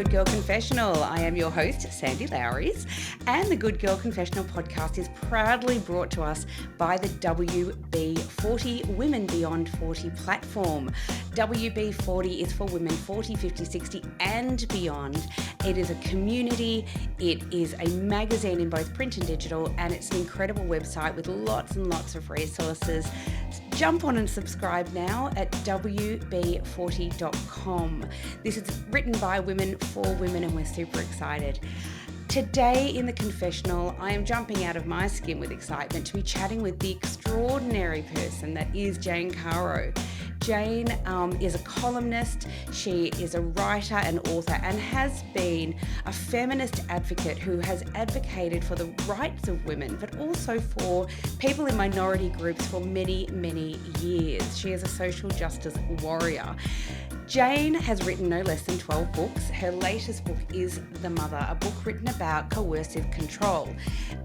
Good Girl Confessional. I am your host, Sandy Lowres, and the Good Girl Confessional podcast is proudly brought to us by the WB40 Women Beyond 40 platform. WB40 is for women 40, 50, 60 and beyond. It is a community, it is a magazine in both print and digital, and it's an incredible website with lots and lots of resources. Jump on and subscribe now at wb40.com. This is written by women for women, and we're super excited. Today in the confessional, I am jumping out of my skin with excitement to be chatting with the extraordinary person that is Jane Caro. Jane is a columnist, she is a writer and author, and has been a feminist advocate who has advocated for the rights of women, but also for people in minority groups for many, many years. She is a social justice warrior. Jane has written no less than 12 books. Her latest book is The Mother, a book written about coercive control,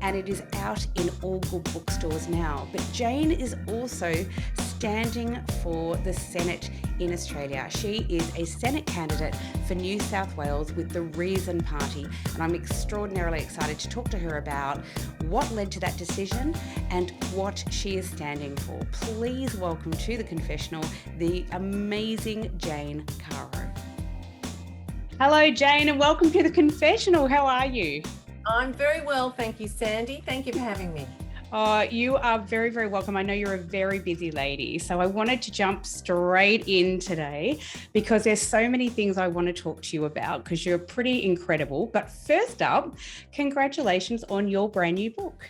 and it is out in all good bookstores now. But Jane is also standing for the Senate in Australia. She is a Senate candidate for New South Wales with the Reason Party, and I'm extraordinarily excited to talk to her about what led to that decision and what she is standing for. Please welcome to the confessional the amazing Jane Caro. Hello, Jane, and welcome to the confessional. How are you? I'm very well, thank you, Sandy. Thank you for having me. You are very, very welcome. I know you're a very busy lady, so I wanted to jump straight in today because there's so many things I want to talk to you about because you're pretty incredible. But first up, congratulations on your brand new book.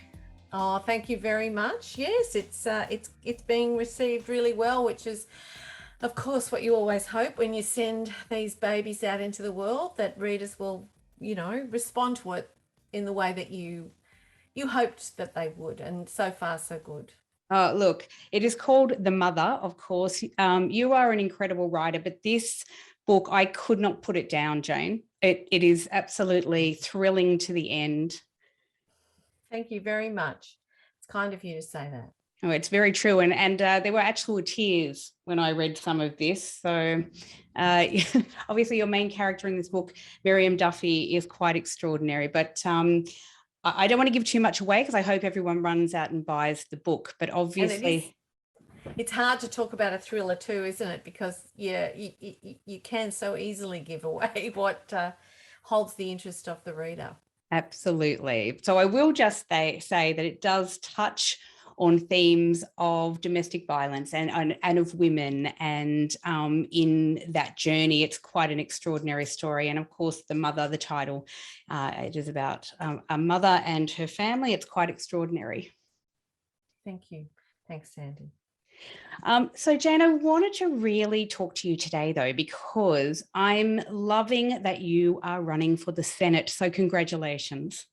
Oh, thank you very much. Yes, it's being received really well, which is, of course, what you always hope when you send these babies out into the world, that readers will, respond to it in the way that you hoped that they would, and so far so good. Look, it is called The Mother, of course. You are an incredible writer, but this book, I could not put it down, Jane. It is absolutely thrilling to the end. Thank you very much. It's kind of you to say that. Oh, it's very true. And there were actual tears when I read some of this. So obviously your main character in this book, Miriam Duffy, is quite extraordinary. But I don't want to give too much away because I hope everyone runs out and buys the book. But obviously, it's hard to talk about a thriller too, isn't it? Because you can so easily give away what holds the interest of the reader. Absolutely. So I will just say that it does touch on themes of domestic violence and of women, and in that journey it's quite an extraordinary story. And of course The Mother, the title, it is about a mother and her family. It's quite extraordinary. Thank you. Thanks, Sandy. So Jane, I wanted to really talk to you today though, because I'm loving that you are running for the Senate, so congratulations.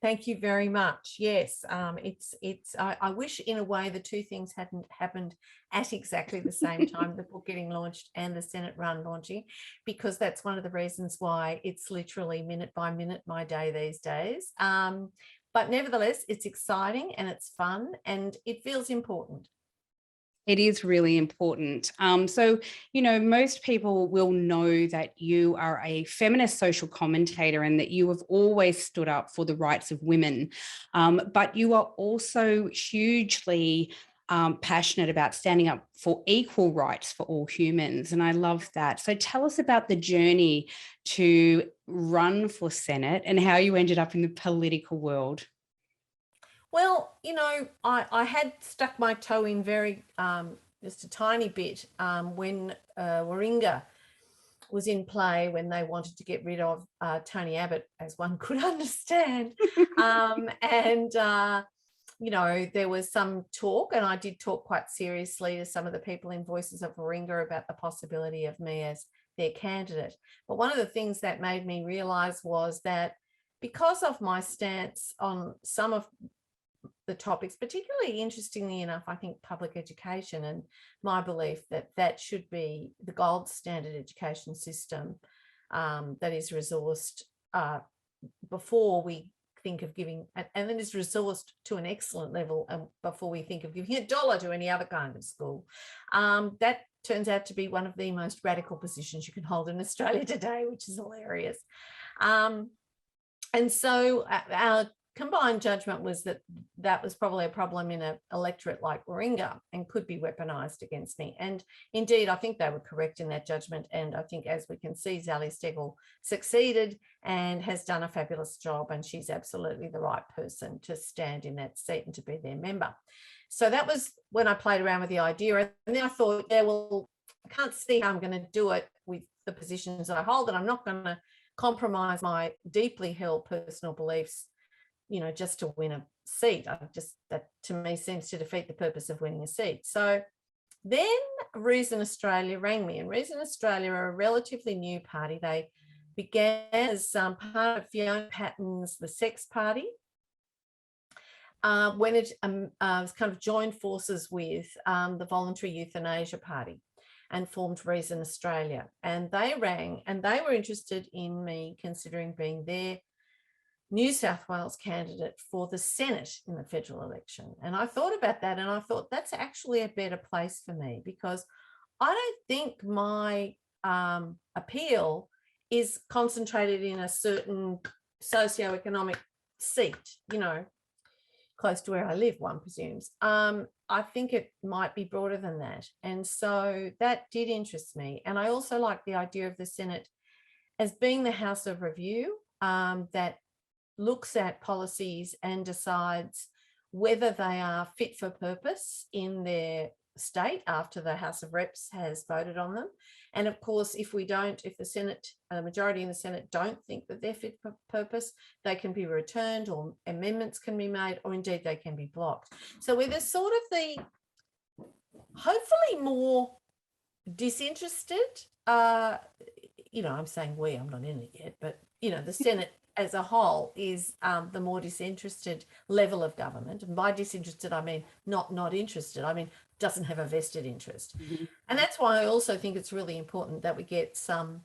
Thank you very much. Yes, I wish in a way the two things hadn't happened at exactly the same time, the book getting launched and the Senate run launching, because that's one of the reasons why it's literally minute by minute my day these days. But nevertheless, it's exciting and it's fun and it feels important. It is really important. So, most people will know that you are a feminist social commentator and that you have always stood up for the rights of women. But you are also hugely passionate about standing up for equal rights for all humans. And I love that. So tell us about the journey to run for Senate and how you ended up in the political world. Well, I had stuck my toe in very, just a tiny bit when Warringah was in play, when they wanted to get rid of Tony Abbott, as one could understand. There was some talk, and I did talk quite seriously to some of the people in Voices of Warringah about the possibility of me as their candidate. But one of the things that made me realise was that because of my stance on some of the topics, particularly interestingly enough, I think public education, and my belief that that should be the gold standard education system that is resourced before we think of giving, and then is resourced to an excellent level before we think of giving $1 to any other kind of school. That turns out to be one of the most radical positions you can hold in Australia today, which is hilarious. And so our combined judgment was that that was probably a problem in an electorate like Warringah and could be weaponised against me. And indeed, I think they were correct in that judgment. And I think, as we can see, Zali Steggall succeeded and has done a fabulous job. And she's absolutely the right person to stand in that seat and to be their member. So that was when I played around with the idea. And then I thought, yeah, well, I can't see how I'm going to do it with the positions I hold, and I'm not going to compromise my deeply held personal beliefs, just to win a seat. That to me seems to defeat the purpose of winning a seat. So then Reason Australia rang me, and Reason Australia are a relatively new party. They began as part of Fiona Patton's The Sex Party, when it was kind of joined forces with the Voluntary Euthanasia Party and formed Reason Australia. And they rang, and they were interested in me considering being their New South Wales candidate for the Senate in the federal election. And I thought about that, and I thought that's actually a better place for me, because I don't think my appeal is concentrated in a certain socioeconomic seat, close to where I live, one presumes. I think it might be broader than that. And so that did interest me. And I also like the idea of the Senate as being the house of review that looks at policies and decides whether they are fit for purpose in their state after the House of Reps has voted on them. And of course, if the Senate, the majority in the Senate don't think that they're fit for purpose, they can be returned, or amendments can be made, or indeed they can be blocked. So we're the sort of the hopefully more disinterested, I'm saying we, I'm not in it yet, but the Senate as a whole is the more disinterested level of government. And by disinterested, I mean not interested. I mean doesn't have a vested interest. Mm-hmm. And that's why I also think it's really important that we get some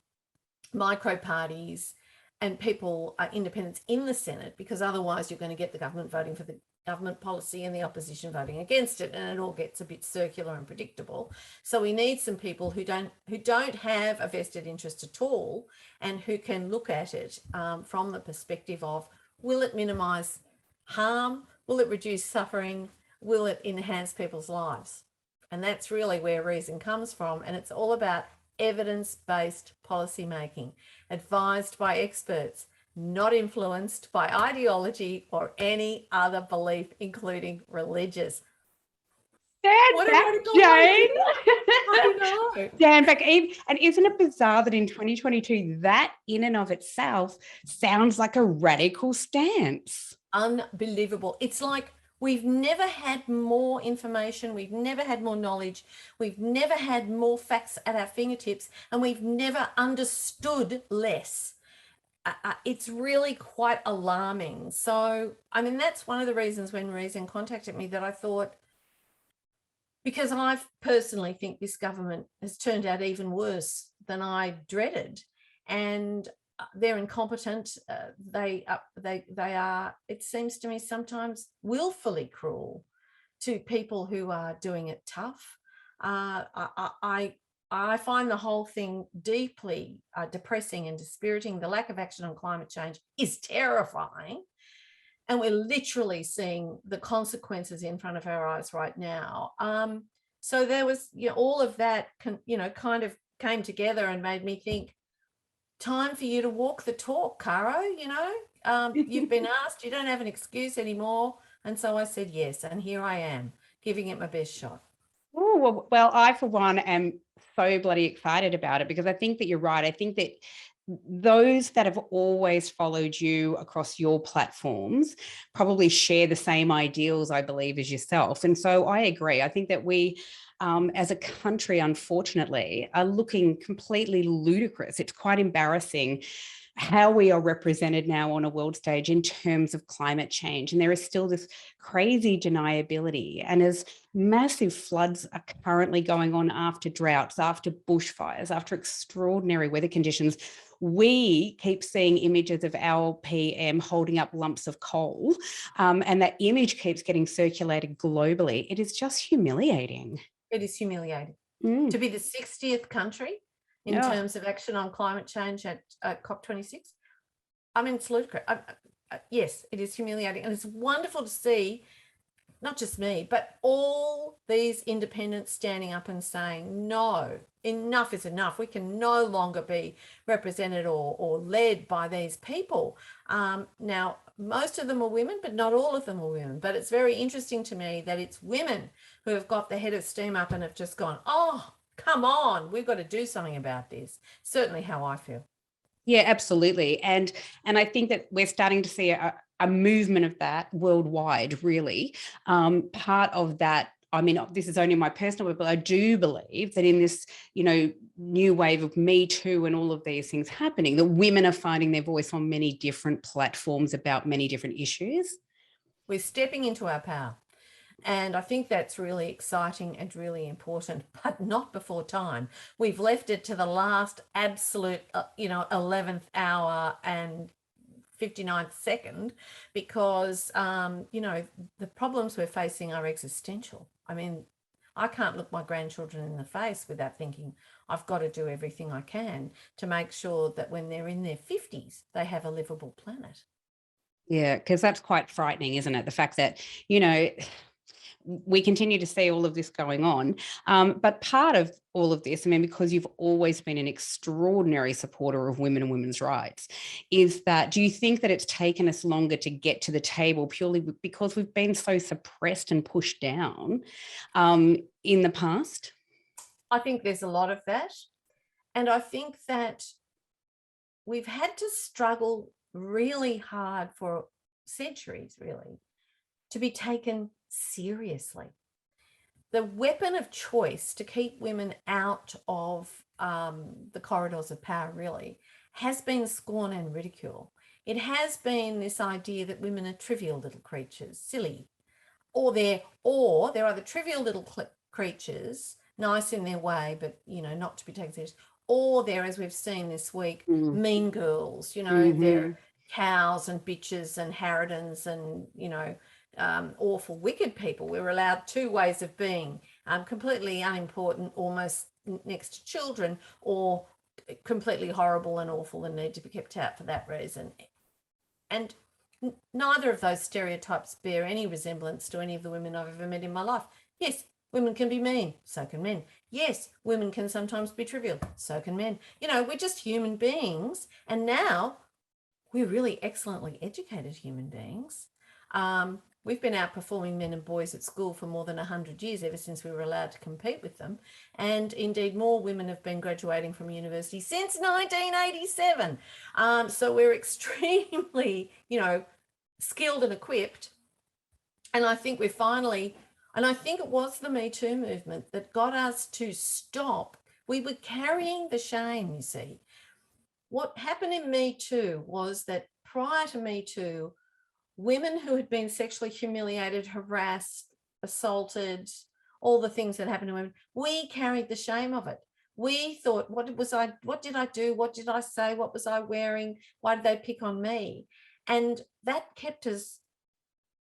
micro parties and people, independents in the Senate, because otherwise you're going to get the government voting for the government policy and the opposition voting against it, and it all gets a bit circular and predictable. So we need some people who don't have a vested interest at all, and who can look at it from the perspective of, will it minimise harm? Will it reduce suffering? Will it enhance people's lives? And that's really where Reason comes from. And it's all about evidence-based policy making, advised by experts, not influenced by ideology or any other belief, including religious. Stand back, Jane. I know. Stand back. And isn't it bizarre that in 2022, that in and of itself sounds like a radical stance? Unbelievable. It's like we've never had more information. We've never had more knowledge. We've never had more facts at our fingertips, and we've never understood less. It's really quite alarming. So, I mean, that's one of the reasons when Reason contacted me that I thought, because I personally think this government has turned out even worse than I dreaded, and they're incompetent. They are, it seems to me, sometimes willfully cruel to people who are doing it tough. I find the whole thing deeply depressing and dispiriting. The lack of action on climate change is terrifying. And we're literally seeing the consequences in front of our eyes right now. So there was, all of that, kind of came together and made me think, time for you to walk the talk, Caro. You've been asked, you don't have an excuse anymore. And so I said yes. And here I am, giving it my best shot. Oh, well, I, for one, am so bloody excited about it, because I think that you're right. I think that those that have always followed you across your platforms probably share the same ideals, I believe, as yourself. And so I agree. I think that we, as a country, unfortunately, are looking completely ludicrous. It's quite embarrassing how we are represented now on a world stage in terms of climate change. And there is still this crazy deniability. And as massive floods are currently going on after droughts, after bushfires, after extraordinary weather conditions, we keep seeing images of our PM holding up lumps of coal, and that image keeps getting circulated globally. It is just humiliating. It is humiliating. to be the 60th country in terms of action on climate change at COP26. I mean, it's ludicrous. Yes, it is humiliating. And it's wonderful to see, not just me, but all these independents standing up and saying, no, enough is enough. We can no longer be represented or led by these people. Now, most of them are women, but not all of them are women. But it's very interesting to me that it's women who have got the head of steam up and have just gone, oh, come on, we've got to do something about this. Certainly how I feel. Yeah, absolutely. And I think that we're starting to see a movement of that worldwide, really. Part of that, I mean, this is only my personal, but I do believe that in this, new wave of Me Too and all of these things happening, that women are finding their voice on many different platforms about many different issues. We're stepping into our power. And I think that's really exciting and really important, but not before time. We've left it to the last absolute, 11th hour and 59th second because, the problems we're facing are existential. I mean, I can't look my grandchildren in the face without thinking I've got to do everything I can to make sure that when they're in their 50s, they have a livable planet. Yeah, because that's quite frightening, isn't it? The fact that, we continue to see all of this going on. But part of all of this, I mean, because you've always been an extraordinary supporter of women and women's rights, is that, do you think that it's taken us longer to get to the table purely because we've been so suppressed and pushed down in the past? I think there's a lot of that. And I think that we've had to struggle really hard for centuries, really, to be taken seriously. The weapon of choice to keep women out of the corridors of power, really, has been scorn and ridicule. It has been this idea that women are trivial little creatures, silly, or they're either trivial little creatures, nice in their way, but not to be taken seriously, or they're, as we've seen this week, mean girls. They're cows and bitches and harridans and awful, wicked people. We're allowed two ways of being, completely unimportant, almost next to children, or completely horrible and awful and need to be kept out for that reason. And neither of those stereotypes bear any resemblance to any of the women I've ever met in my life. Yes, women can be mean, so can men. Yes, women can sometimes be trivial, so can men. We're just human beings, and now we're really excellently educated human beings. We've been outperforming men and boys at school for more than 100 years, ever since we were allowed to compete with them. And indeed, more women have been graduating from university since 1987. So we're extremely, skilled and equipped. And I think we're finally, and I think it was the Me Too movement that got us to stop. We were carrying the shame, you see. What happened in Me Too was that prior to Me Too, women who had been sexually humiliated, harassed, assaulted, all the things that happen to women, we carried the shame of it. We thought, what did I do? What did I say? What was I wearing? Why did they pick on me? And that kept us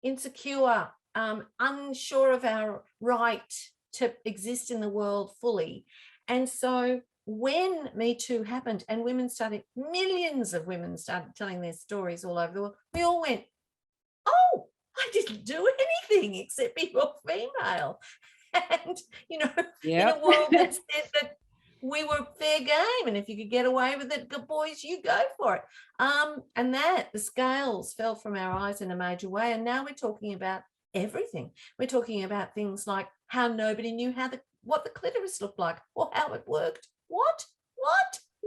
insecure, unsure of our right to exist in the world fully. And so when Me Too happened and millions of women started telling their stories all over the world, we all went, oh, I didn't do anything except be more female. And, in a world that said that we were fair game, and if you could get away with it, good boys, you go for it. And that the scales fell from our eyes in a major way. And now we're talking about everything. We're talking about things like how nobody knew what the clitoris looked like or how it worked. What?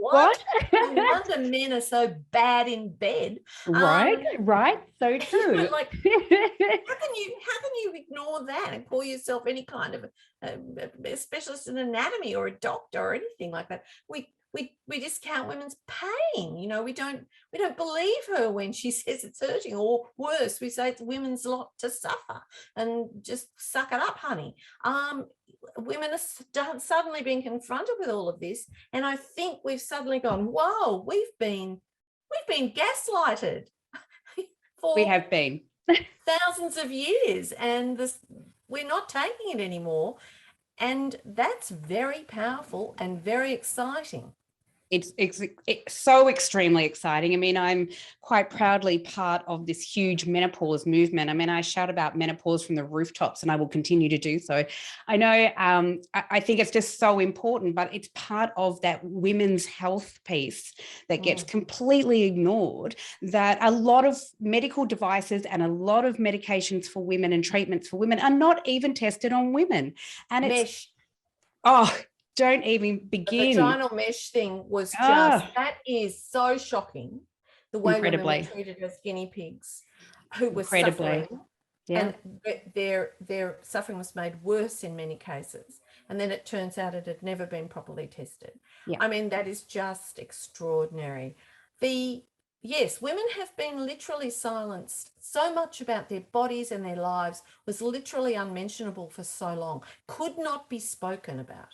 No wonder men are so bad in bed. Right. So true. Like, how can you ignore that and call yourself any kind of a specialist in anatomy or a doctor or anything like that? We discount women's pain. We don't believe her when she says it's hurting, or worse, we say it's women's lot to suffer and just suck it up, honey. Women are suddenly being confronted with all of this, and I think we've suddenly gone, whoa, we've been gaslighted for we have been thousands of years, and we're not taking it anymore. And that's very powerful and very exciting. It's so extremely exciting. I mean, I'm quite proudly part of this huge menopause movement. I mean, I shout about menopause from the rooftops, and I will continue to do so. I know, I think it's just so important, but it's part of that women's health piece that gets completely ignored, that a lot of medical devices and a lot of medications for women and treatments for women are not even tested on women. And Mesh. Don't even begin. The vaginal mesh thing was that is so shocking. The way women were treated as guinea pigs who were suffering. Yeah. And their suffering was made worse in many cases. And then it turns out it had never been properly tested. Yeah. I mean, that is just extraordinary. Yes, women have been literally silenced. So much about their bodies and their lives was literally unmentionable for so long, could not be spoken about.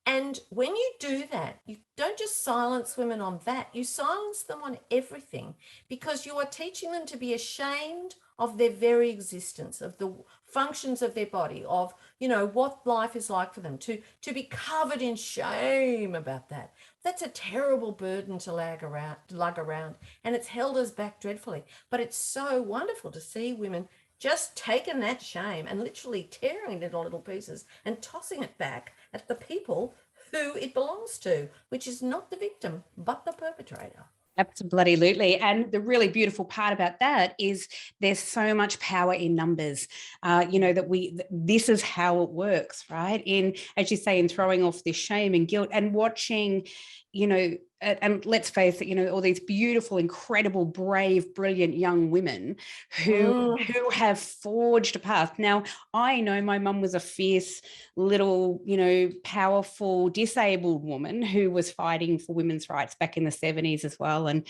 And when you do that, you don't just silence women on that, you silence them on everything, because you are teaching them to be ashamed of their very existence, of the functions of their body, of, what life is like for them, to be covered in shame about that. That's a terrible burden to lug around, and it's held us back dreadfully. But it's so wonderful to see women just taking that shame and literally tearing it into little pieces and tossing it back at the people who it belongs to, which is not the victim, but the perpetrator. Absolutely. And the really beautiful part about that is there's so much power in numbers, this is how it works, right? As you say, in throwing off this shame and guilt and watching, and let's face it, all these beautiful, incredible, brave, brilliant young women who have forged a path. Now, I know my mum was a fierce little, powerful, disabled woman who was fighting for women's rights back in the 70s as well. And,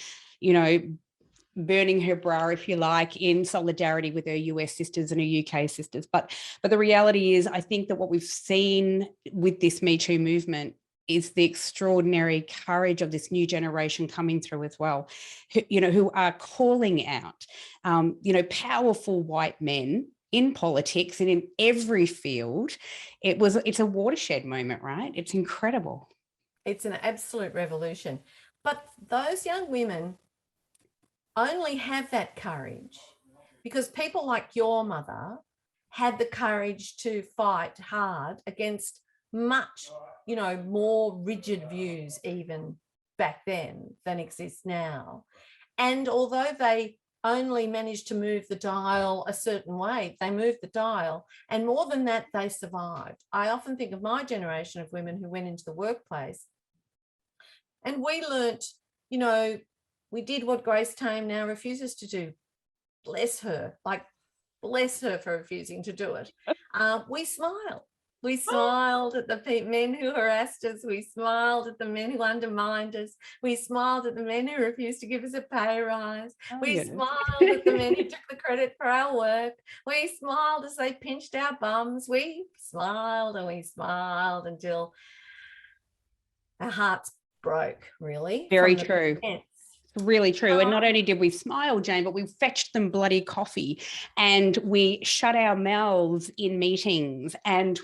burning her bra, if you like, in solidarity with her US sisters and her UK sisters. But the reality is, I think that what we've seen with this Me Too movement is the extraordinary courage of this new generation coming through as well, who are calling out, powerful white men in politics and in every field. It's a watershed moment, right? It's incredible. It's an absolute revolution. But those young women only have that courage because people like your mother had the courage to fight hard against much, more rigid views even back then than exist now. And although they only managed to move the dial a certain way, they moved the dial. And more than that, they survived. I often think of my generation of women who went into the workplace and we learnt, we did what Grace Tame now refuses to do. Bless her for refusing to do it. We smiled. We smiled at the men who harassed us. We smiled at the men who undermined us. We smiled at the men who refused to give us a pay rise. We smiled at the men who took the credit for our work. We smiled as they pinched our bums. We smiled and we smiled until our hearts broke, really. Very true. Really true. And not only did we smile, Jane, but we fetched them bloody coffee and we shut our mouths in meetings and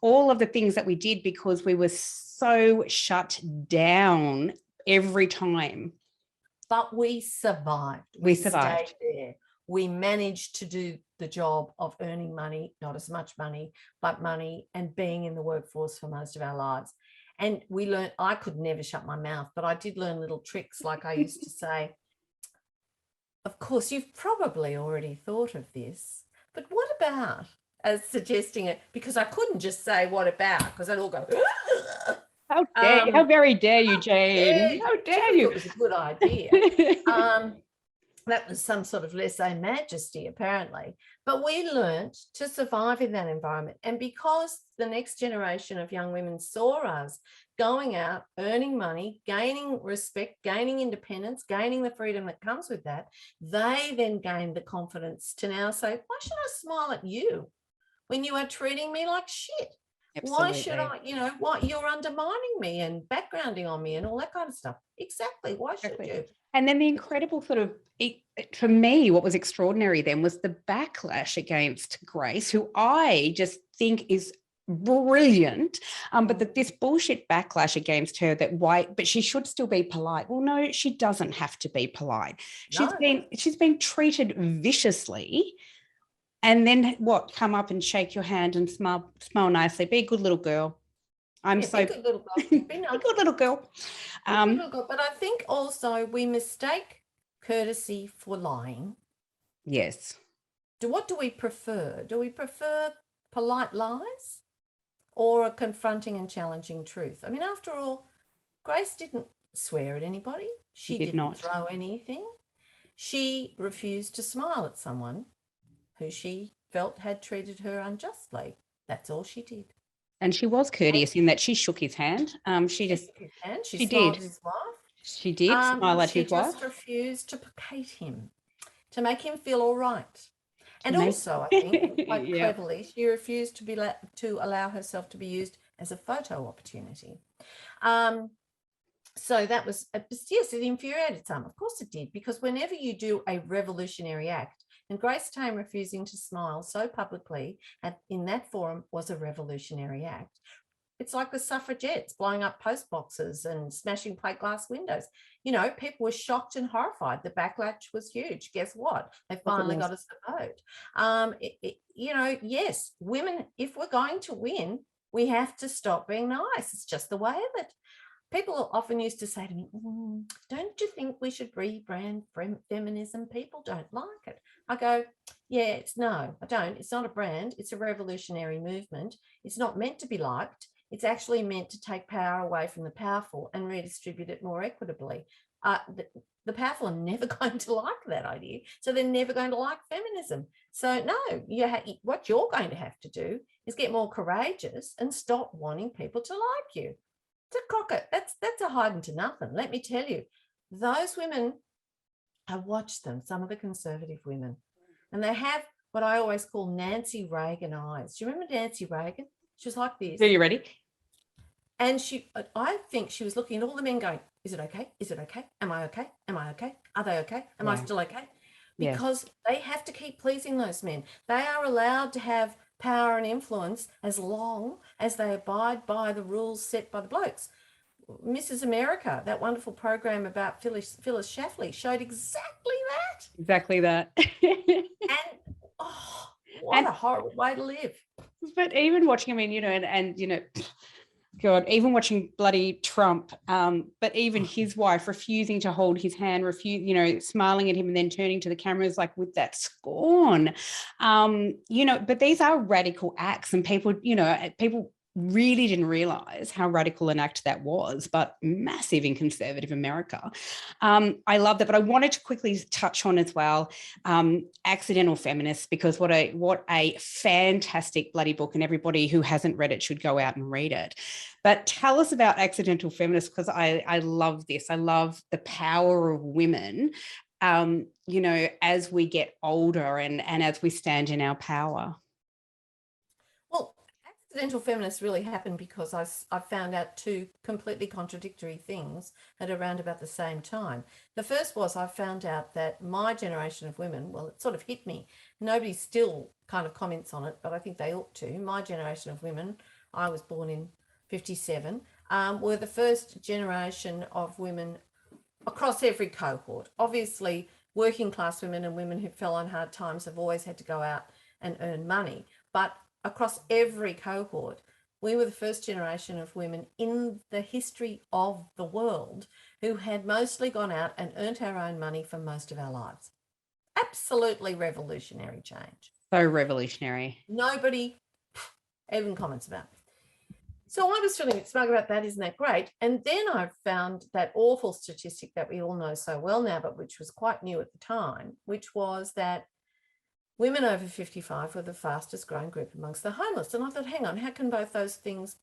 all of the things that we did because we were so shut down every time. But we survived. We survived. Stayed there. We managed to do the job of earning money, not as much money, but money, and being in the workforce for most of our lives. And we learned, I could never shut my mouth, but I did learn little tricks. Like I used to say, of course, you've probably already thought of this, but what about, as suggesting it, because I couldn't just say what about, because I'd all go, how very dare you, Jane? How dare you? It was a good idea. That was some sort of lèse-majesty, apparently. But we learnt to survive in that environment. And because the next generation of young women saw us going out, earning money, gaining respect, gaining independence, gaining the freedom that comes with that, they then gained the confidence to now say, why should I smile at you when you are treating me like shit? Absolutely. Why should I, what you're undermining me and backgrounding on me and all that kind of stuff. Exactly. Why should you? And then the incredible for me, what was extraordinary then was the backlash against Grace, who I just think is brilliant. But this bullshit backlash against her but she should still be polite. Well, no, she doesn't have to be polite. No. She's been treated viciously. And then what? Come up and shake your hand and smile nicely. Be a good little girl. Be a good little girl. Be nice. Be a good little girl. But I think also we mistake courtesy for lying. Yes. What do we prefer? Do we prefer polite lies or a confronting and challenging truth? I mean, after all, Grace didn't swear at anybody. She did not throw anything. She refused to smile at someone who she felt had treated her unjustly. That's all she did. And she was courteous in that she shook his hand. She shook his hand. She smiled at his wife. She did smile at his wife. She just refused to placate him, to make him feel all right. And also, I think, quite cleverly, she refused to allow herself to be used as a photo opportunity. So that was, yes, it infuriated some. Of course it did, because whenever you do a revolutionary act, and Grace Tame refusing to smile so publicly in that forum was a revolutionary act. It's like the suffragettes blowing up post boxes and smashing plate glass windows. You know, people were shocked and horrified. The backlash was huge. Guess what? They finally got us the vote. You know, yes, women, if we're going to win, we have to stop being nice. It's just the way of it. People often used to say to me, don't you think we should rebrand feminism? People don't like it. I go, no, I don't. It's not a brand. It's a revolutionary movement. It's not meant to be liked. It's actually meant to take power away from the powerful and redistribute it more equitably. The powerful are never going to like that idea. So they're never going to like feminism. So no, what you're going to have to do is get more courageous and stop wanting people to like you. To cock it, that's a hiding to nothing. Let me tell you, those women, I watched them, some of the conservative women, and they have what I always call Nancy Reagan eyes. Do you remember Nancy Reagan? She was like this. Are you ready? And I think she was looking at all the men going, is it okay? Is it okay? Am I okay? Am I okay? Are they okay? Am I still okay? Because they have to keep pleasing those men. They are allowed to have power and influence as long as they abide by the rules set by the blokes. Mrs. America, that wonderful program about Phyllis Schlafly, showed exactly that. Exactly that. And a horrible way to live. But even watching, I mean, you know, and you know, God, even watching bloody Trump, but even his wife refusing to hold his hand, smiling at him and then turning to the cameras like with that scorn, you know, but these are radical acts and people really didn't realize how radical an act that was, but massive in conservative America. I love that, but I wanted to quickly touch on as well, Accidental Feminists, because what a fantastic bloody book, and everybody who hasn't read it should go out and read it. But tell us about Accidental Feminists, because I love this. I love the power of women, you know, as we get older and as we stand in our power. Accidental Feminists really happened because I found out two completely contradictory things at around about the same time. The first was I found out that my generation of women, well, it sort of hit me. Nobody still kind of comments on it, but I think they ought to. My generation of women, I was born in 57, were the first generation of women across every cohort. Obviously, working class women and women who fell on hard times have always had to go out and earn money, but across every cohort, we were the first generation of women in the history of the world who had mostly gone out and earned our own money for most of our lives. Absolutely revolutionary change. So revolutionary. Nobody even comments about it. So I was feeling smug about that. Isn't that great? And then I found that awful statistic that we all know so well now, but which was quite new at the time, which was that women over 55 were the fastest growing group amongst the homeless. And I thought, hang on, how can those things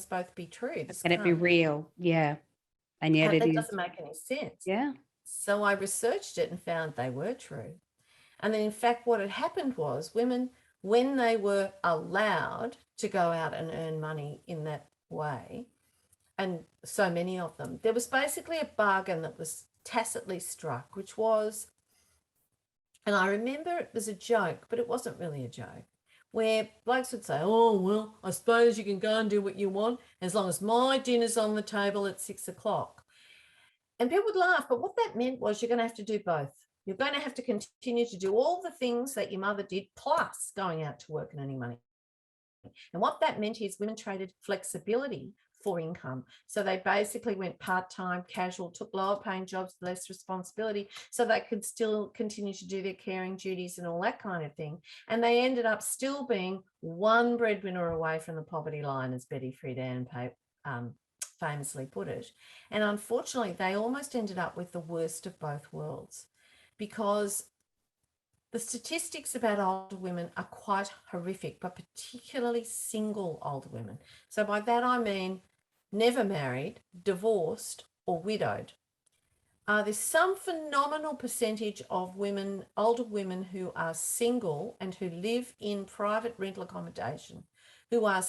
both be true? Can it be real? Yeah. And yet it doesn't make any sense. Yeah. So I researched it and found they were true. And then in fact, what had happened was women, when they were allowed to go out and earn money in that way, and so many of them, there was basically a bargain that was tacitly struck, which was, and I remember it was a joke, but it wasn't really a joke, where blokes would say, oh, well, I suppose you can go and do what you want as long as my dinner's on the table at 6 o'clock. And people would laugh, but what that meant was you're going to have to do both. You're going to have to continue to do all the things that your mother did, plus going out to work and earning money. And what that meant is women traded flexibility for income. So they basically went part-time, casual, took lower paying jobs, less responsibility, so they could still continue to do their caring duties and all that kind of thing. And they ended up still being one breadwinner away from the poverty line, as Betty Friedan famously put it. And unfortunately, they almost ended up with the worst of both worlds, because the statistics about older women are quite horrific, but particularly single older women. So by that, I mean never married, divorced, or widowed. There's some phenomenal percentage of women, older women who are single and who live in private rental accommodation, who are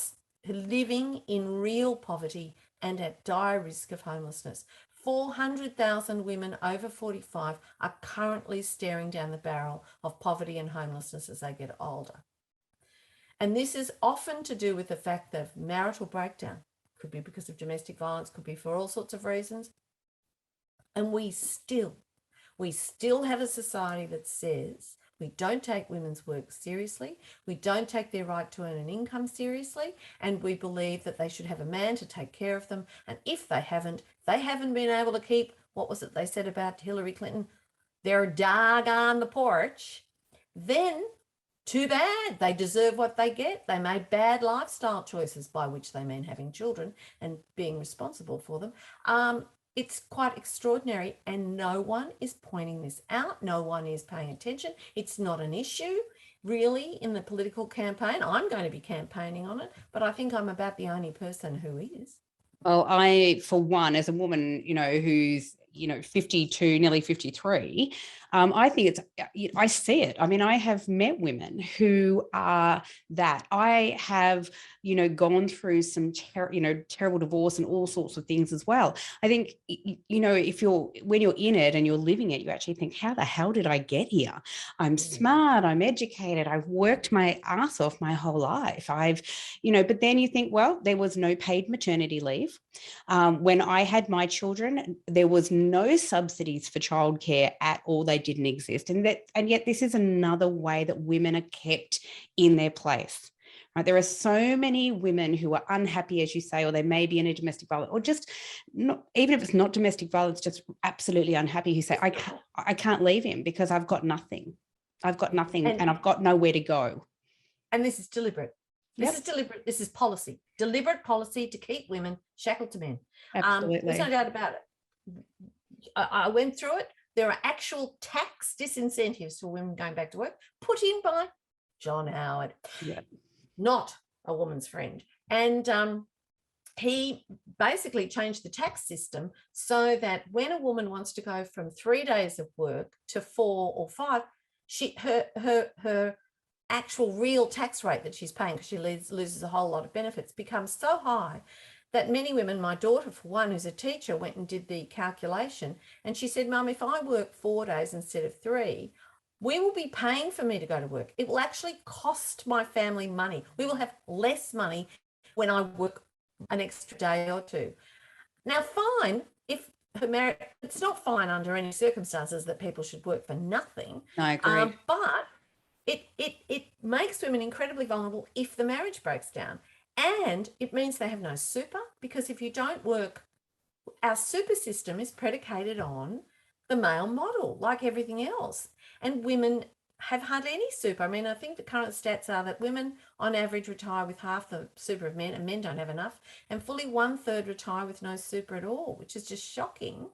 living in real poverty and at dire risk of homelessness. 400,000 women over 45 are currently staring down the barrel of poverty and homelessness as they get older. And this is often to do with the fact that marital breakdown, could be because of domestic violence, could be for all sorts of reasons. And we still have a society that says we don't take women's work seriously, we don't take their right to earn an income seriously, and we believe that they should have a man to take care of them. And if they haven't been able to keep, what was it they said about Hillary Clinton, their dog on the porch, then too bad. They deserve what they get. They made bad lifestyle choices, by which they mean having children and being responsible for them. It's quite extraordinary, and no one is pointing this out. No one is paying attention. It's not an issue really in the political campaign. I'm going to be campaigning on it, but I think I'm about the only person who is. Well, I, for one, as a woman, who's, 52, nearly 53, I think I see it. I mean, I have met women who are that. I have, gone through some, terrible divorce and all sorts of things as well. I think, when you're in it and you're living it, you actually think, how the hell did I get here? I'm smart, I'm educated, I've worked my ass off my whole life. But then you think, well, there was no paid maternity leave. When I had my children, there was no subsidies for childcare at all. They didn't exist. And yet this is another way that women are kept in their place. Right? There are so many women who are unhappy, as you say, or they may be in a domestic violence, or just not, even if it's not domestic violence, just absolutely unhappy, who say, I can't leave him because I've got nothing. I've got nothing and I've got nowhere to go. And this is deliberate. This is deliberate. This is policy, deliberate policy to keep women shackled to men. Absolutely. There's no doubt about it. I went through it. There are actual tax disincentives for women going back to work put in by John Howard, not a woman's friend. And he basically changed the tax system so that when a woman wants to go from 3 days of work to 4 or 5, her actual real tax rate that she's paying, because she loses a whole lot of benefits, becomes so high that many women, my daughter for one, who's a teacher, went and did the calculation, and she said, Mum, if I work 4 days instead of 3, we will be paying for me to go to work. It will actually cost my family money. We will have less money when I work an extra day or two. Now, fine, if her marriage, it's not fine under any circumstances that people should work for nothing. I agree. But it makes women incredibly vulnerable if the marriage breaks down. And it means they have no super, because if you don't work, our super system is predicated on the male model, like everything else. And women have hardly any super. I mean, I think the current stats are that women on average retire with half the super of men, and men don't have enough, and fully 1/3 retire with no super at all, which is just shocking.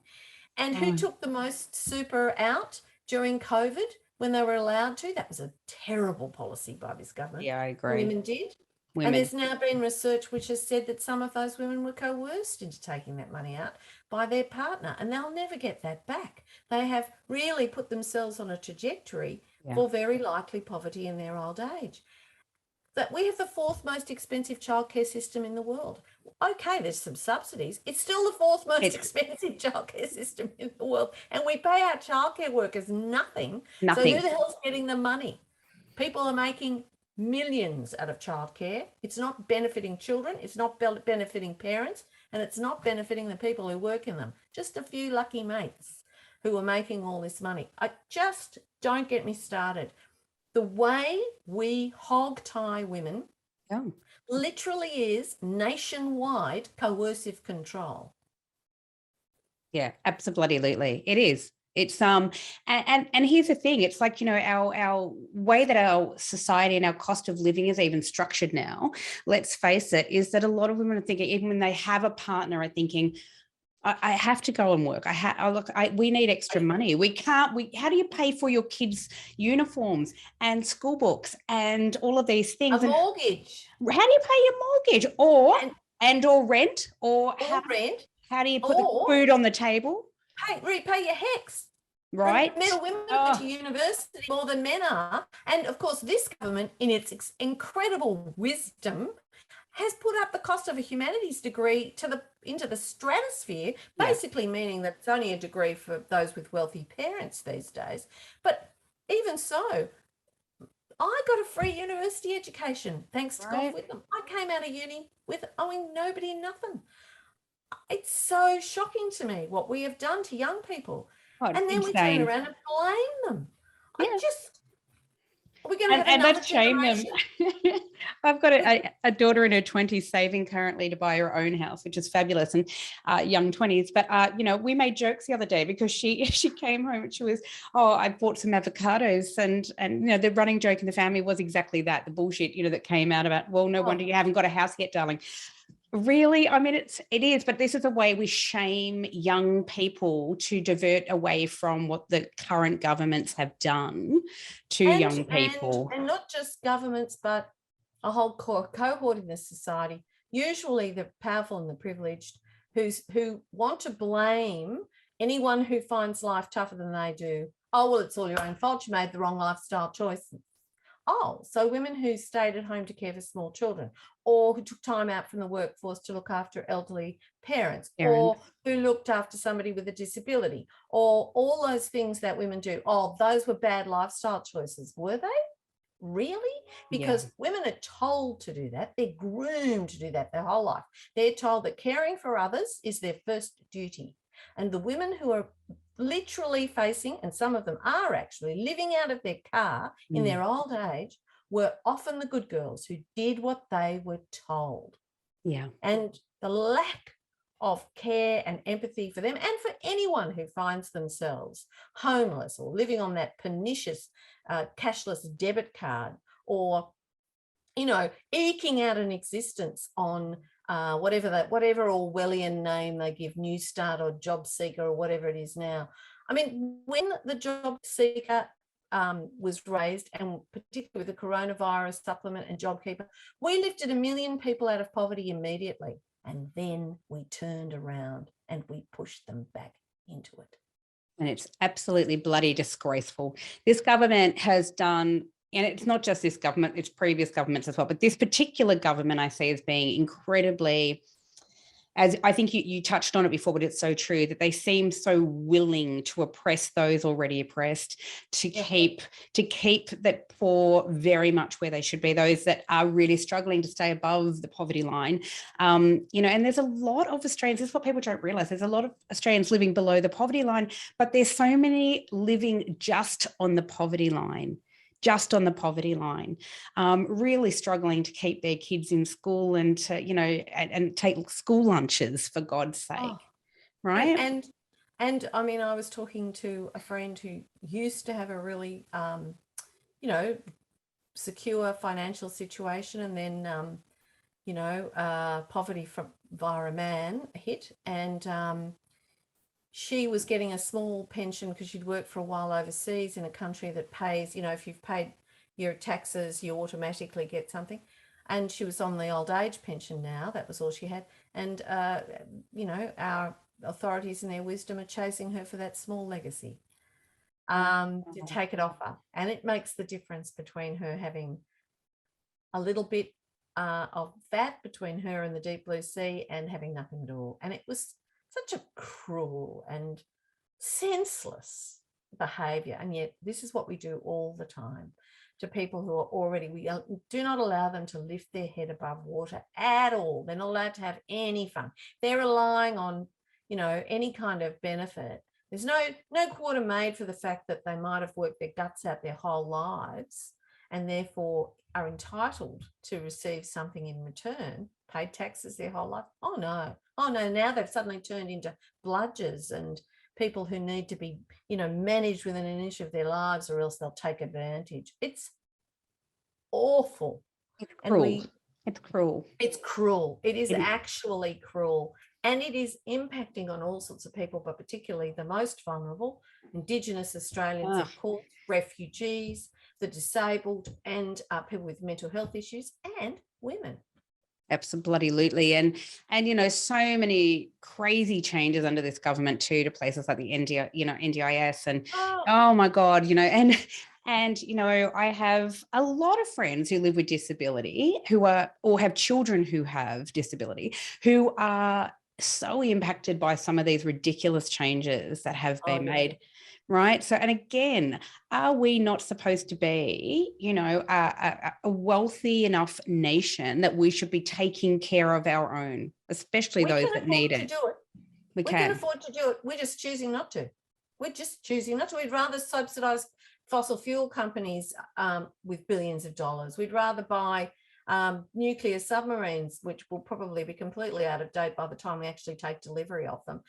And who took the most super out during COVID when they were allowed to? That was a terrible policy by this government. Yeah, I agree. Women did. Women. And there's now been research which has said that some of those women were coerced into taking that money out by their partner, and they'll never get that back. They have really put themselves on a trajectory for very likely poverty in their old age. That we have the 4th most expensive childcare system in the world. Okay, there's some subsidies. It's still the 4th most expensive childcare system in the world, and we pay our childcare workers nothing. So who the hell's getting the money? People are making millions out of childcare. It's not benefiting children. It's not benefiting parents. And it's not benefiting the people who work in them. Just a few lucky mates who are making all this money. I just don't get me started. The way we hog tie women literally is nationwide coercive control. Yeah, absolutely. It is. It's and here's the thing. It's like, our way that our society and our cost of living is even structured now, let's face it, is that a lot of women are thinking, even when they have a partner, are thinking, I have to go and work. We need extra money. How do you pay for your kids' uniforms and school books and all of these things? A mortgage. How do you pay your mortgage or rent rent? How do you put the food on the table? Repay your HECS. Right. Remember, women go to university more than men are. And of course, this government, in its incredible wisdom, has put up the cost of a humanities degree into the stratosphere, basically meaning that it's only a degree for those with wealthy parents these days. But even so, I got a free university education, thanks to God with them. I came out of uni with owing nobody nothing. It's so shocking to me what we have done to young people. And then we turn around and blame them. We're going to have another generation. I've got a daughter in her 20s saving currently to buy her own house, which is fabulous, and young 20s. But, we made jokes the other day because she came home and she was, I bought some avocados. And the running joke in the family was exactly that, the bullshit, that came out about, well, no wonder you haven't got a house yet, darling. Really? I mean, it is, but this is a way we shame young people to divert away from what the current governments have done to young people. And not just governments, but a whole cohort in this society, usually the powerful and the privileged, who want to blame anyone who finds life tougher than they do. Oh, well, it's all your own fault. You made the wrong lifestyle choice. Oh, so women who stayed at home to care for small children, or who took time out from the workforce to look after elderly parents, or who looked after somebody with a disability, or all those things that women do. Oh, those were bad lifestyle choices. Were they? Really? Because women are told to do that. They're groomed to do that their whole life. They're told that caring for others is their first duty. And the women who are literally facing, and some of them are actually living out of their car in their old age, were often the good girls who did what they were told. Yeah. And the lack of care and empathy for them, and for anyone who finds themselves homeless or living on that pernicious cashless debit card, or eking out an existence on whatever Orwellian name they give, New Start or Job Seeker or whatever it is now. I mean, when the Job Seeker was raised, and particularly with the coronavirus supplement and JobKeeper, we lifted 1 million people out of poverty immediately. And then we turned around and we pushed them back into it. And it's absolutely bloody disgraceful. This government has done, and it's not just this government, it's previous governments as well, but this particular government I see as being incredibly, as I think you touched on it before, but it's so true, that they seem so willing to oppress those already oppressed, to keep that poor very much where they should be, those that are really struggling to stay above the poverty line. And there's a lot of Australians, this is what people don't realize, there's a lot of Australians living below the poverty line, but there's so many living just on the poverty line. Really struggling to keep their kids in school and to, and take school lunches, for God's sake. Right. And I mean, I was talking to a friend who used to have a really, secure financial situation, and then, poverty via a man hit, and she was getting a small pension because she'd worked for a while overseas in a country that pays, if you've paid your taxes, you automatically get something. And she was on the old age pension now. That was all she had. And, our authorities in their wisdom are chasing her for that small legacy to take it off her. And it makes the difference between her having a little bit of that between her and the deep blue sea and having nothing at all. And it was such a cruel and senseless behaviour, and yet this is what we do all the time. to people who are already, we do not allow them to lift their head above water at all. They're not allowed to have any fun. They're relying on, any kind of benefit. There's no quarter made for the fact that they might have worked their guts out their whole lives and therefore are entitled to receive something in return, paid taxes their whole life. Oh no, now they've suddenly turned into bludgers and people who need to be, managed within an inch of their lives, or else they'll take advantage. It's awful. It's cruel. It's cruel. It is actually cruel. And it is impacting on all sorts of people, but particularly the most vulnerable, Indigenous Australians, of course, refugees, the disabled, and people with mental health issues, and women. Absolutely. And so many crazy changes under this government too, to places like the NDIS and oh my God, and I have a lot of friends who live with disability or have children who have disability who are so impacted by some of these ridiculous changes that have been made. Right. So, and again, are we not supposed to be, a wealthy enough nation that we should be taking care of our own, especially those that need it? We can afford to do it. We're just choosing not to. We'd rather subsidise fossil fuel companies with billions of dollars. We'd rather buy nuclear submarines, which will probably be completely out of date by the time we actually take delivery of them.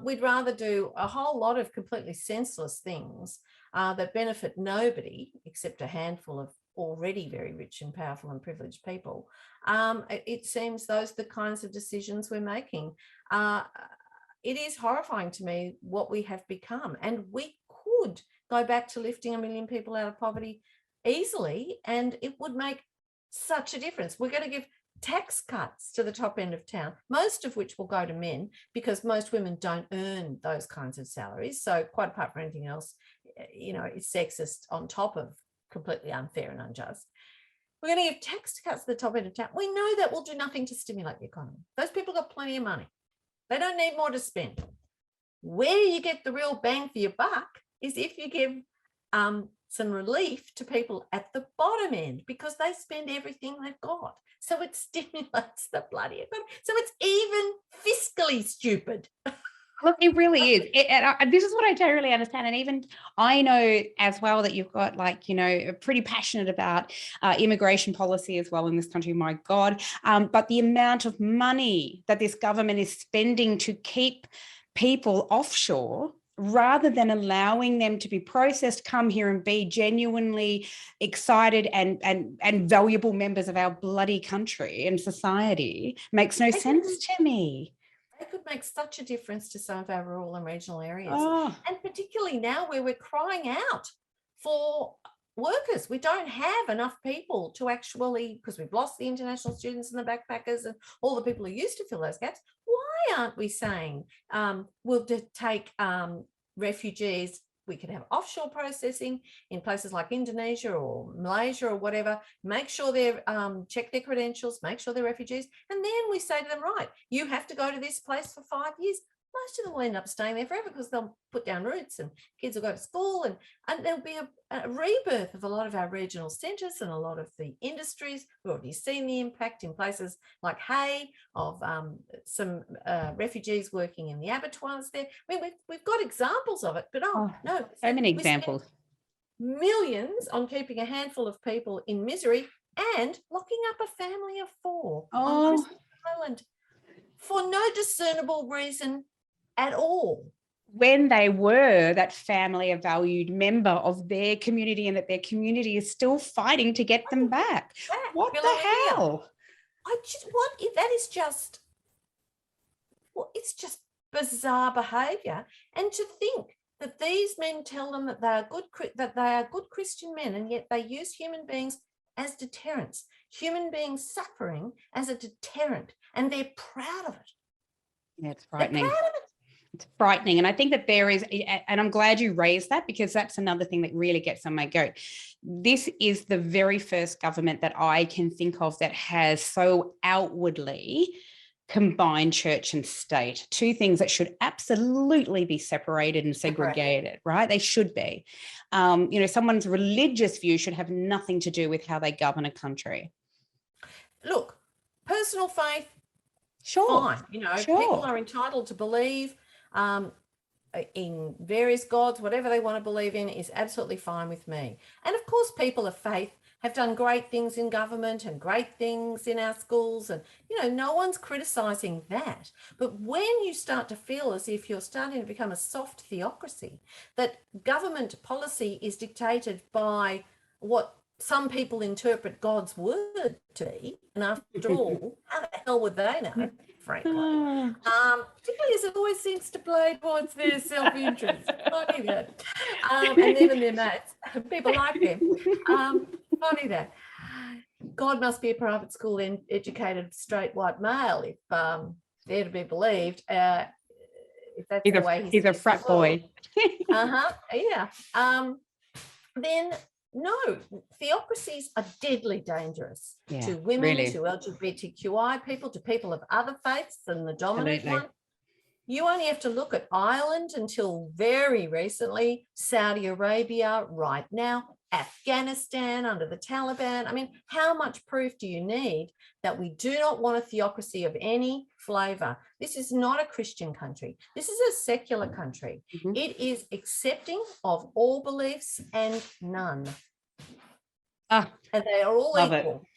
We'd rather do a whole lot of completely senseless things that benefit nobody except a handful of already very rich and powerful and privileged people. It seems those are the kinds of decisions we're making. It is horrifying to me what we have become, and we could go back to lifting 1 million people out of poverty easily, and it would make such a difference. We're going to give tax cuts to the top end of town, most of which will go to men because most women don't earn those kinds of salaries. So quite apart from anything else, it's sexist on top of completely unfair and unjust. We're going to give tax cuts to the top end of town. We know that will do nothing to stimulate the economy. Those people got plenty of money. They don't need more to spend. Where you get the real bang for your buck is if you give some relief to people at the bottom end, because they spend everything they've got. So it stimulates the bloody economy. So it's even fiscally stupid. Look, it really is. This is what I don't really understand. And even I know as well that you've got pretty passionate about immigration policy as well in this country, my God. But the amount of money that this government is spending to keep people offshore rather than allowing them to be processed, come here and be genuinely excited and valuable members of our bloody country and society makes no sense to me. They could make such a difference to some of our rural and regional areas. And particularly now where we're crying out for workers. We don't have enough people to actually, because we've lost the international students and the backpackers and all the people who used to fill those gaps. Why aren't we saying we'll take refugees? We could have offshore processing in places like Indonesia or Malaysia or whatever. Make sure they're check their credentials, make sure they're refugees. And then we say to them, right, you have to go to this place for 5 years. Most of them will end up staying there forever because they'll put down roots and kids will go to school, and there'll be a rebirth of a lot of our regional centres and a lot of the industries. We've already seen the impact in places like Hay of some refugees working in the abattoirs there. I mean, we've got examples of it, but no. So many examples. Millions on keeping a handful of people in misery and locking up a family of 4 on Christmas Island for no discernible reason at all. When they were that family, a valued member of their community, and that their community is still fighting to get them back. What the hell? That is just, it's just bizarre behaviour. And to think that these men tell them that they are good Christian men, and yet they use human beings as deterrents, human beings suffering as a deterrent, and they're proud of it. Yeah, it's frightening. It's frightening. And I think that there is, and I'm glad you raised that, because that's another thing that really gets on my goat. This is the very first government that I can think of that has so outwardly combine church and state, two things that should absolutely be separated and segregated, right? They should be. Someone's religious view should have nothing to do with how they govern a country. Look, personal faith, sure, fine. sure. People are entitled to believe in various gods, whatever they want to believe in is absolutely fine with me. And of course, people of faith have done great things in government and great things in our schools. And, no one's criticizing that. But when you start to feel as if you're starting to become a soft theocracy, that government policy is dictated by what some people interpret God's word to be, and after all, how the hell would they know, frankly? Particularly as it always seems to play towards their self-interest. Funny that. And them and their mates, people like them. Funny that. God must be a private school educated straight white male if they're to be believed. If that's the way he's a frat boy. Yeah. Then no, theocracies are deadly dangerous to women, to LGBTQI people, to people of other faiths than the dominant one. You only have to look at Ireland until very recently, Saudi Arabia right now, Afghanistan under the Taliban. I mean, how much proof do you need that we do not want a theocracy of any flavour? This is not a Christian country. This is a secular country. Mm-hmm. It is accepting of all beliefs and none. And they are all equal. It.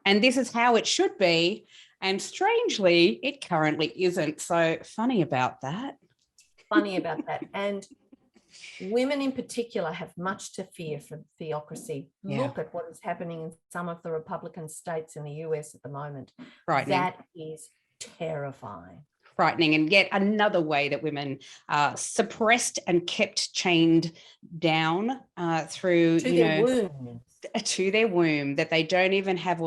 And this is how it should be. And strangely, it currently isn't. So funny about that. And women in particular have much to fear from theocracy. Yeah. Look at what is happening in some of the Republican states in the US at the moment. Frightening. That is terrifying. Frightening. And yet another way that women are suppressed and kept chained down through to their womb, that they don't even have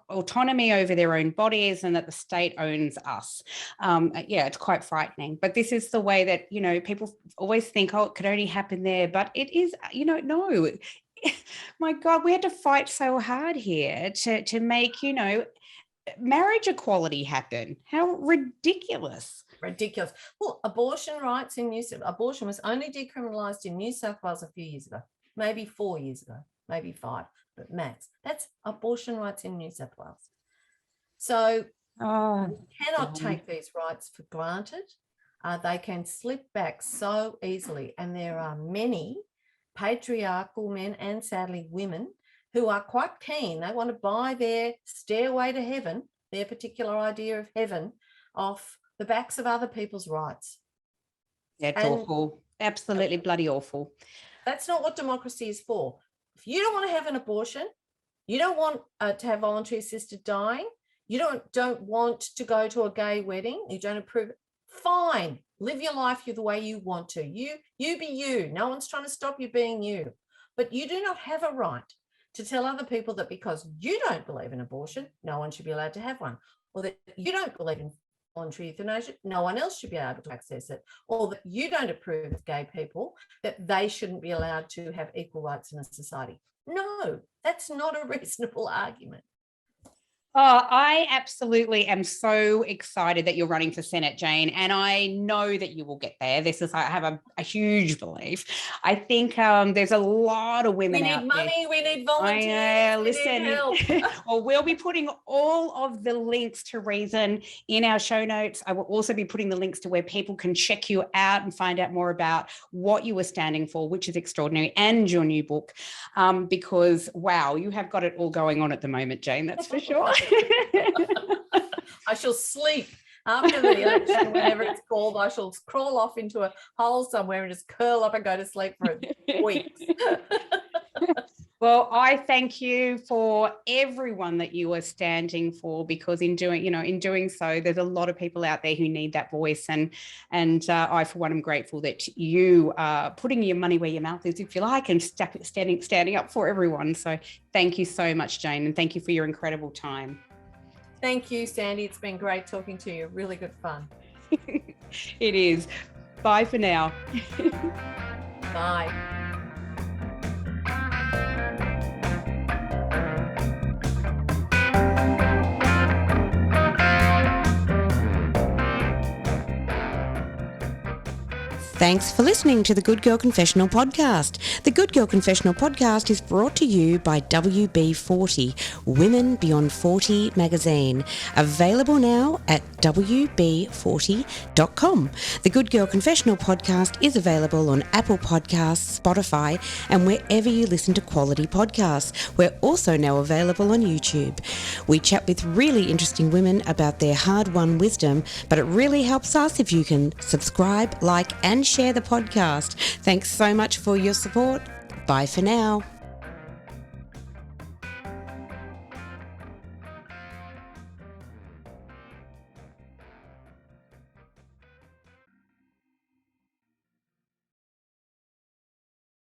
autonomy over their own bodies, and that the state owns us. It's quite frightening. But this is the way that people always think, it could only happen there, but it is no. My God, we had to fight so hard here to make marriage equality happen. How ridiculous. Well, abortion rights in abortion was only decriminalised in New South Wales a few years ago, maybe 4 years ago, maybe 5, but max. That's abortion rights in New South Wales. So we cannot take these rights for granted. They can slip back so easily, and there are many patriarchal men and sadly women who are quite keen. They want to buy their stairway to heaven, their particular idea of heaven, off the backs of other people's rights. That's awful. Absolutely bloody awful. That's not what democracy is for. If you don't want to have an abortion, you don't want to have voluntary assisted dying, you don't want to go to a gay wedding, you don't approve, fine. Live your life the way you want to. You be you. No one's trying to stop you being you. But you do not have a right to tell other people that because you don't believe in abortion, no one should be allowed to have one, or that you don't believe in voluntary euthanasia, no one else should be able to access it, or that you don't approve of gay people, that they shouldn't be allowed to have equal rights in a society. No, that's not a reasonable argument. I absolutely am so excited that you're running for Senate, Jane, and I know that you will get there. I have a huge belief. I think there's a lot of women out there. We need money, we need volunteers, listen, we need help. Well, we'll be putting all of the links to Reason in our show notes. I will also be putting the links to where people can check you out and find out more about what you were standing for, which is extraordinary, and your new book, because, wow, you have got it all going on at the moment, Jane, that's for sure. I shall sleep after the election, whenever it's called. I shall crawl off into a hole somewhere and just curl up and go to sleep for weeks. Well, I thank you for everyone that you are standing for, because in doing so, there's a lot of people out there who need that voice, and I, for one, am grateful that you are putting your money where your mouth is, if you like, and standing up for everyone. So thank you so much, Jane, and thank you for your incredible time. Thank you, Sandy. It's been great talking to you. Really good fun. It is. Bye for now. Bye. Thanks for listening to the Good Girl Confessional podcast. The Good Girl Confessional podcast is brought to you by WB40, Women Beyond 40 magazine, available now at wb40.com. The Good Girl Confessional podcast is available on Apple Podcasts, Spotify, and wherever you listen to quality podcasts. We're also now available on YouTube. We chat with really interesting women about their hard-won wisdom, but it really helps us if you can subscribe, like, and share the podcast. Thanks so much for your support. Bye for now.